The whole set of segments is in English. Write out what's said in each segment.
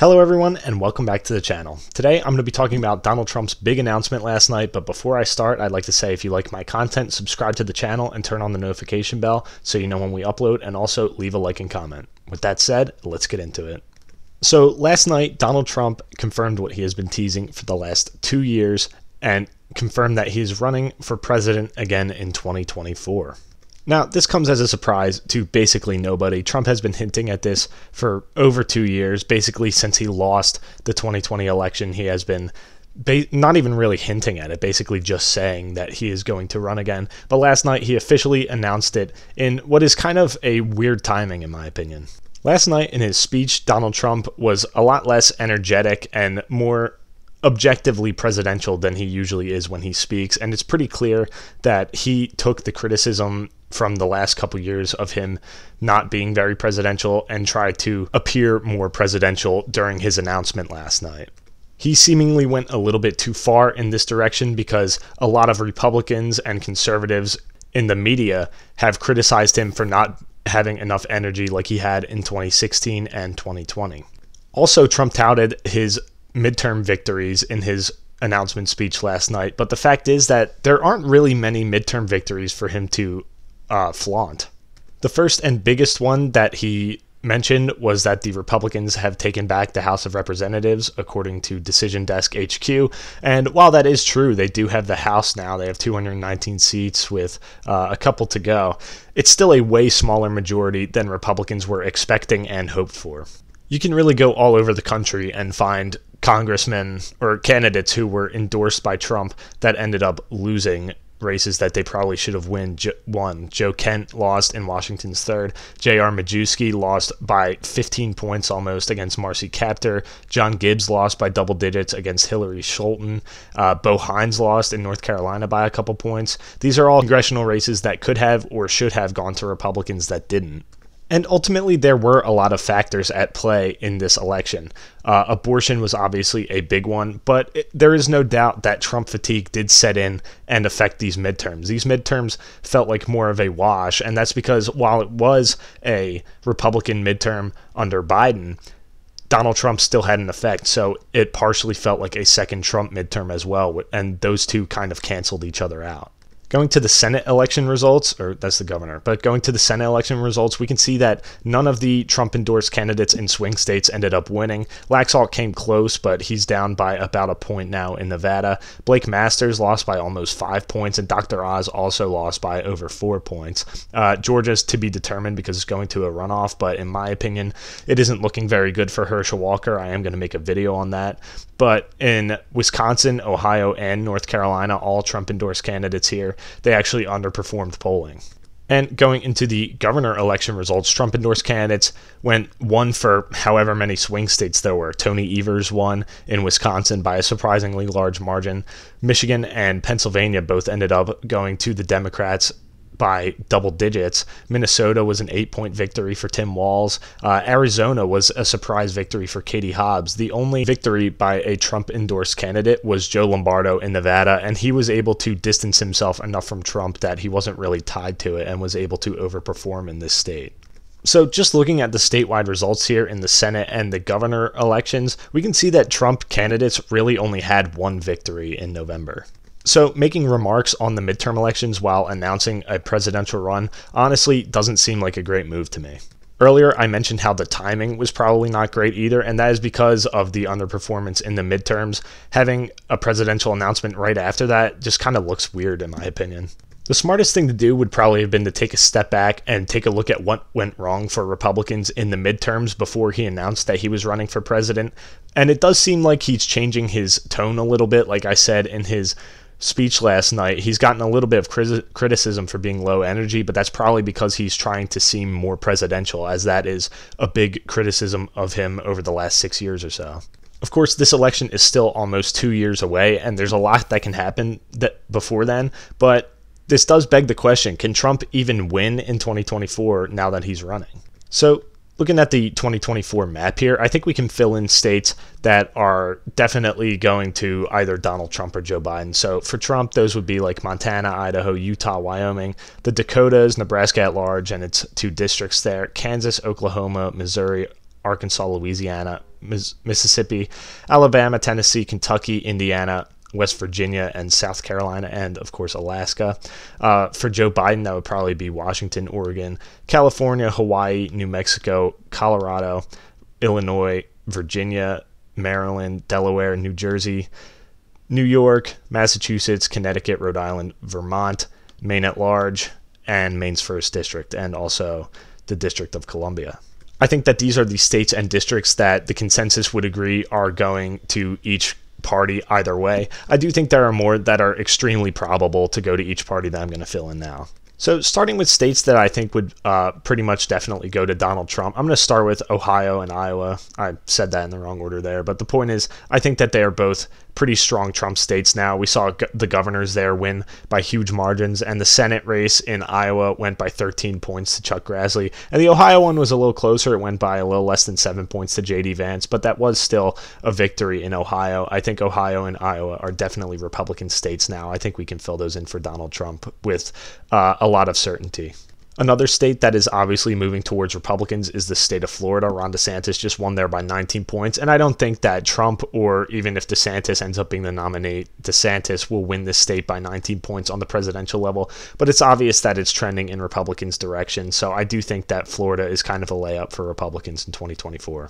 Hello everyone and welcome back to the channel. Today I'm going to be talking about Donald Trump's big announcement last night, but before I start I'd like to say if you like my content, subscribe to the channel and turn on the notification bell so you know when we upload, and also leave a like and comment. With that said, let's get into it. So last night Donald Trump confirmed what he has been teasing for the last 2 years and confirmed that he is running for president again in 2024. Now, this comes as a surprise to basically nobody. Trump has been hinting at this for over 2 years. Basically, since he lost the 2020 election, he has been not even really hinting at it, basically just saying that he is going to run again. But last night, he officially announced it in what is kind of a weird timing, in my opinion. Last night, in his speech, Donald Trump was a lot less energetic and more objectively presidential than he usually is when he speaks, and it's pretty clear that he took the criticism from the last couple years of him not being very presidential and tried to appear more presidential during his announcement last night. He seemingly went a little bit too far in this direction because a lot of Republicans and conservatives in the media have criticized him for not having enough energy like he had in 2016 and 2020. Also, Trump touted his midterm victories in his announcement speech last night, but the fact is that there aren't really many midterm victories for him to flaunt. The first and biggest one that he mentioned was that the Republicans have taken back the House of Representatives, according to Decision Desk HQ. And while that is true, they do have the House now. They have 219 seats with a couple to go. It's still a way smaller majority than Republicans were expecting and hoped for. You can really go all over the country and find congressmen or candidates who were endorsed by Trump that ended up losing races that they probably should have won. Joe Kent lost in Washington's 3rd. J.R. Majewski lost by 15 points almost against Marcy Kaptur. John Gibbs lost by double digits against Hillary Scholten. Bo Hines lost in North Carolina by a couple points. These are all congressional races that could have or should have gone to Republicans that didn't. And ultimately, there were a lot of factors at play in this election. Abortion was obviously a big one, but there is no doubt that Trump fatigue did set in and affect these midterms. These midterms felt like more of a wash, and that's because while it was a Republican midterm under Biden, Donald Trump still had an effect, so it partially felt like a second Trump midterm as well, and those two kind of canceled each other out. Going to the Senate election results, or that's the governor, but going to the Senate election results, we can see that none of the Trump-endorsed candidates in swing states ended up winning. Laxalt came close, but he's down by about a point now in Nevada. Blake Masters lost by almost 5 points, and Dr. Oz also lost by over 4 points. Georgia's to be determined because it's going to a runoff, but in my opinion, it isn't looking very good for Herschel Walker. I am going to make a video on that. But in Wisconsin, Ohio, and North Carolina, all Trump-endorsed candidates here, they actually underperformed polling. And going into the governor election results, Trump-endorsed candidates won for however many swing states there were. Tony Evers won in Wisconsin by a surprisingly large margin. Michigan and Pennsylvania both ended up going to the Democrats by double digits. Minnesota was an 8-point victory for Tim Walz. Arizona was a surprise victory for Katie Hobbs. The only victory by a Trump-endorsed candidate was Joe Lombardo in Nevada, and he was able to distance himself enough from Trump that he wasn't really tied to it and was able to overperform in this state. So just looking at the statewide results here in the Senate and the governor elections, we can see that Trump candidates really only had one victory in November. So making remarks on the midterm elections while announcing a presidential run honestly doesn't seem like a great move to me. Earlier, I mentioned how the timing was probably not great either, and that is because of the underperformance in the midterms. Having a presidential announcement right after that just kind of looks weird in my opinion. The smartest thing to do would probably have been to take a step back and take a look at what went wrong for Republicans in the midterms before he announced that he was running for president. And it does seem like he's changing his tone a little bit. Like I said in his speech last night, he's gotten a little bit of criticism for being low energy, but that's probably because he's trying to seem more presidential, as that is a big criticism of him over the last 6 years or so. Of course, this election is still almost 2 years away, and there's a lot that can happen before then, but this does beg the question, can Trump even win in 2024 now that he's running? So looking at the 2024 map here, I think we can fill in states that are definitely going to either Donald Trump or Joe Biden. So for Trump, those would be like Montana, Idaho, Utah, Wyoming, the Dakotas, Nebraska at large, and its 2 districts there, Kansas, Oklahoma, Missouri, Arkansas, Louisiana, Mississippi, Alabama, Tennessee, Kentucky, Indiana, West Virginia, and South Carolina, and of course Alaska. For Joe Biden, that would probably be Washington, Oregon, California, Hawaii, New Mexico, Colorado, Illinois, Virginia, Maryland, Delaware, New Jersey, New York, Massachusetts, Connecticut, Rhode Island, Vermont, Maine at large, and Maine's 1st District, and also the District of Columbia. I think that these are the states and districts that the consensus would agree are going to each party either way. I do think there are more that are extremely probable to go to each party that I'm going to fill in now. So starting with states that I think would pretty much definitely go to Donald Trump, I'm going to start with Ohio and Iowa. I said that in the wrong order there, but the point is I think that they are both pretty strong Trump states now. We saw the governors there win by huge margins, and the Senate race in Iowa went by 13 points to Chuck Grassley. And the Ohio one was a little closer. It went by a little less than 7 points to J.D. Vance, but that was still a victory in Ohio. I think Ohio and Iowa are definitely Republican states now. I think we can fill those in for Donald Trump with a lot of certainty. Another state that is obviously moving towards Republicans is the state of Florida. Ron DeSantis just won there by 19 points, and I don't think that Trump, or even if DeSantis ends up being the nominee, DeSantis will win this state by 19 points on the presidential level, but it's obvious that it's trending in Republicans' direction, so I do think that Florida is kind of a layup for Republicans in 2024.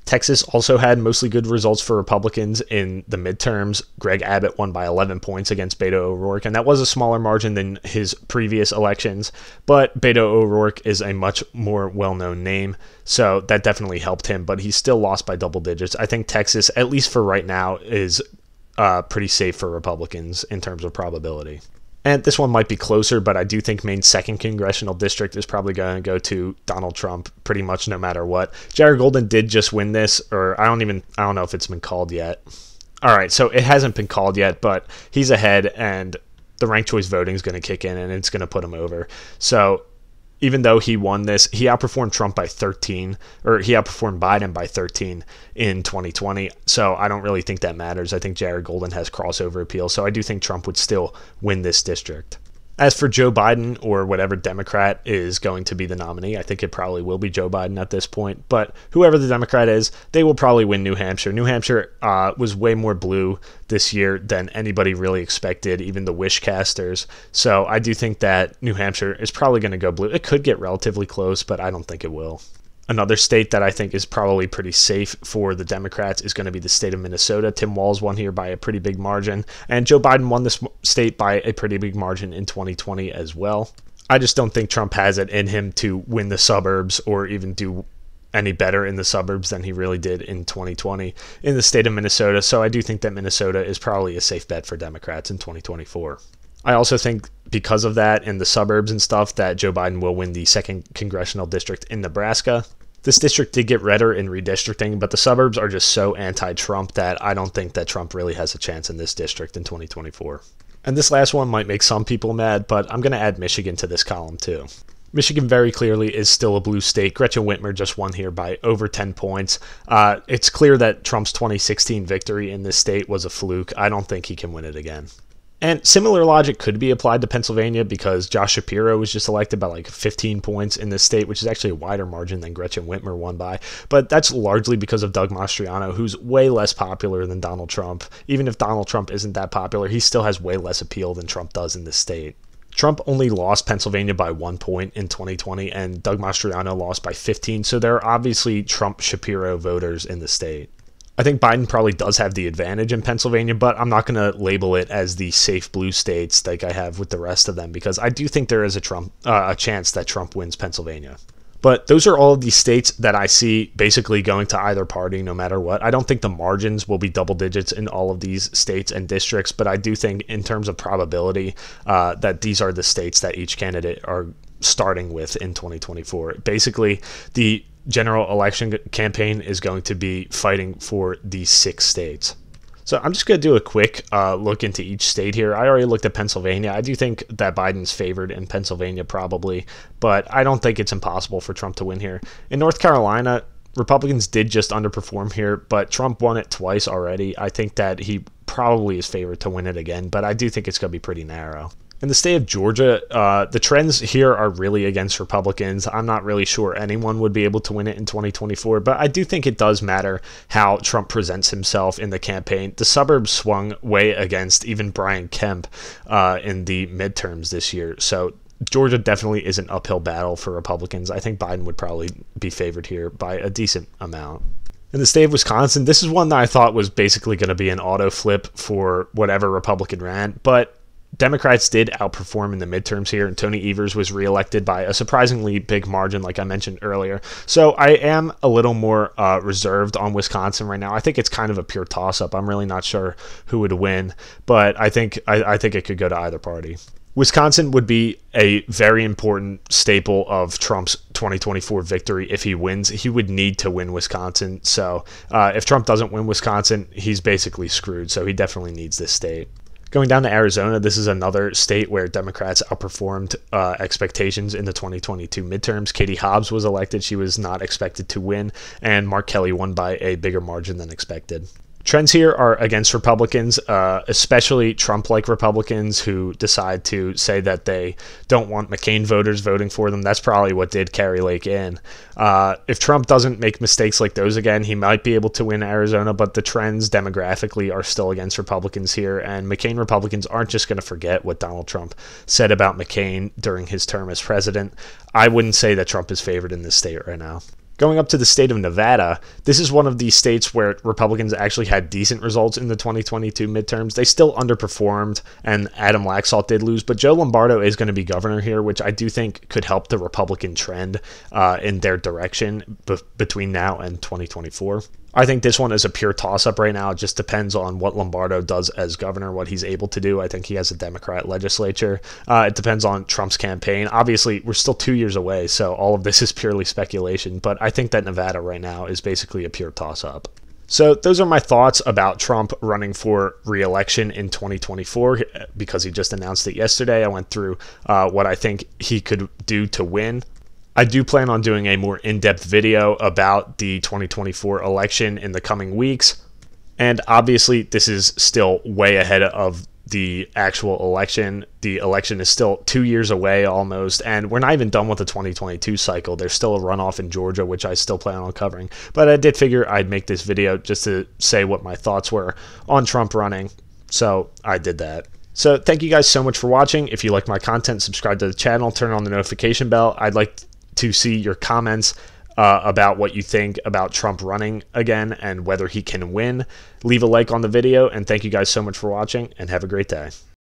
Texas also had mostly good results for Republicans in the midterms. Greg Abbott won by 11 points against Beto O'Rourke, and that was a smaller margin than his previous elections, but Beto O'Rourke is a much more well-known name, so that definitely helped him, but he still lost by double digits. I think Texas, at least for right now, is pretty safe for Republicans in terms of probability. And this one might be closer, but I do think Maine's 2nd congressional district is probably going to go to Donald Trump pretty much no matter what. Jared Golden did just win this, or I don't know if it's been called yet. All right, so it hasn't been called yet, but he's ahead, and the ranked choice voting is going to kick in, and it's going to put him over. So even though he won this, he outperformed Trump by 13, or he outperformed Biden by 13 in 2020. So I don't really think that matters. I think Jared Golden has crossover appeal. So I do think Trump would still win this district. As for Joe Biden, or whatever Democrat is going to be the nominee, I think it probably will be Joe Biden at this point. But whoever the Democrat is, they will probably win New Hampshire. New Hampshire was way more blue this year than anybody really expected, even the wish casters. So I do think that New Hampshire is probably going to go blue. It could get relatively close, but I don't think it will. Another state that I think is probably pretty safe for the Democrats is going to be the state of Minnesota. Tim Walz won here by a pretty big margin, and Joe Biden won this state by a pretty big margin in 2020 as well. I just don't think Trump has it in him to win the suburbs or even do any better in the suburbs than he really did in 2020 in the state of Minnesota, so I do think that Minnesota is probably a safe bet for Democrats in 2024. I also think because of that and the suburbs and stuff that Joe Biden will win the 2nd congressional district in Nebraska. This district did get redder in redistricting, but the suburbs are just so anti-Trump that I don't think that Trump really has a chance in this district in 2024. And this last one might make some people mad, but I'm going to add Michigan to this column too. Michigan very clearly is still a blue state. Gretchen Whitmer just won here by over 10 points. It's clear that Trump's 2016 victory in this state was a fluke. I don't think he can win it again. And similar logic could be applied to Pennsylvania because Josh Shapiro was just elected by like 15 points in this state, which is actually a wider margin than Gretchen Whitmer won by. But that's largely because of Doug Mastriano, who's way less popular than Donald Trump. Even if Donald Trump isn't that popular, he still has way less appeal than Trump does in this state. Trump only lost Pennsylvania by 1 point in 2020, and Doug Mastriano lost by 15, so there are obviously Trump-Shapiro voters in the state. I think Biden probably does have the advantage in Pennsylvania, but I'm not going to label it as the safe blue states like I have with the rest of them because I do think there is a chance that Trump wins Pennsylvania. But those are all of the states that I see basically going to either party no matter what. I don't think the margins will be double digits in all of these states and districts, but I do think in terms of probability that these are the states that each candidate are starting with in 2024. Basically, the general election campaign is going to be fighting for these 6 states. So I'm just going to do a quick look into each state here. I already looked at Pennsylvania. I do think that Biden's favored in Pennsylvania probably, but I don't think it's impossible for Trump to win here. In North Carolina, Republicans did just underperform here, but Trump won it twice already. I think that he probably is favored to win it again, but I do think it's going to be pretty narrow. In the state of Georgia, the trends here are really against Republicans. I'm not really sure anyone would be able to win it in 2024, but I do think it does matter how Trump presents himself in the campaign. The suburbs swung way against even Brian Kemp in the midterms this year. So Georgia definitely is an uphill battle for Republicans. I think Biden would probably be favored here by a decent amount. In the state of Wisconsin, this is one that I thought was basically going to be an auto flip for whatever Republican ran, but Democrats did outperform in the midterms here, and Tony Evers was reelected by a surprisingly big margin, like I mentioned earlier. So I am a little more reserved on Wisconsin right now. I think it's kind of a pure toss-up. I'm really not sure who would win, but I think it could go to either party. Wisconsin would be a very important staple of Trump's 2024 victory if he wins. He would need to win Wisconsin. So if Trump doesn't win Wisconsin, he's basically screwed. So he definitely needs this state. Going down to Arizona, this is another state where Democrats outperformed expectations in the 2022 midterms. Katie Hobbs was elected. She was not expected to win, and Mark Kelly won by a bigger margin than expected. Trends here are against Republicans, especially Trump-like Republicans who decide to say that they don't want McCain voters voting for them. That's probably what did Kari Lake in. If Trump doesn't make mistakes like those again, he might be able to win Arizona, but the trends demographically are still against Republicans here, and McCain Republicans aren't just going to forget what Donald Trump said about McCain during his term as president. I wouldn't say that Trump is favored in this state right now. Going up to the state of Nevada, this is one of the states where Republicans actually had decent results in the 2022 midterms. They still underperformed, and Adam Laxalt did lose, but Joe Lombardo is going to be governor here, which I do think could help the Republican trend in their direction between now and 2024. I think this one is a pure toss-up right now. It just depends on what Lombardo does as governor, what he's able to do. I think he has a Democrat legislature. It depends on Trump's campaign. Obviously, we're still 2 years away, so all of this is purely speculation, but I think that Nevada right now is basically a pure toss-up. So those are my thoughts about Trump running for re-election in 2024 because he just announced it yesterday. I went through what I think he could do to win. I do plan on doing a more in-depth video about the 2024 election in the coming weeks. And obviously, this is still way ahead of the actual election. The election is still 2 years away almost, and we're not even done with the 2022 cycle. There's still a runoff in Georgia, which I still plan on covering. But I did figure I'd make this video just to say what my thoughts were on Trump running. So I did that. So thank you guys so much for watching. If you like my content, subscribe to the channel, turn on the notification bell. I'd like to see your comments about what you think about Trump running again and whether he can win. Leave a like on the video, and thank you guys so much for watching, and have a great day.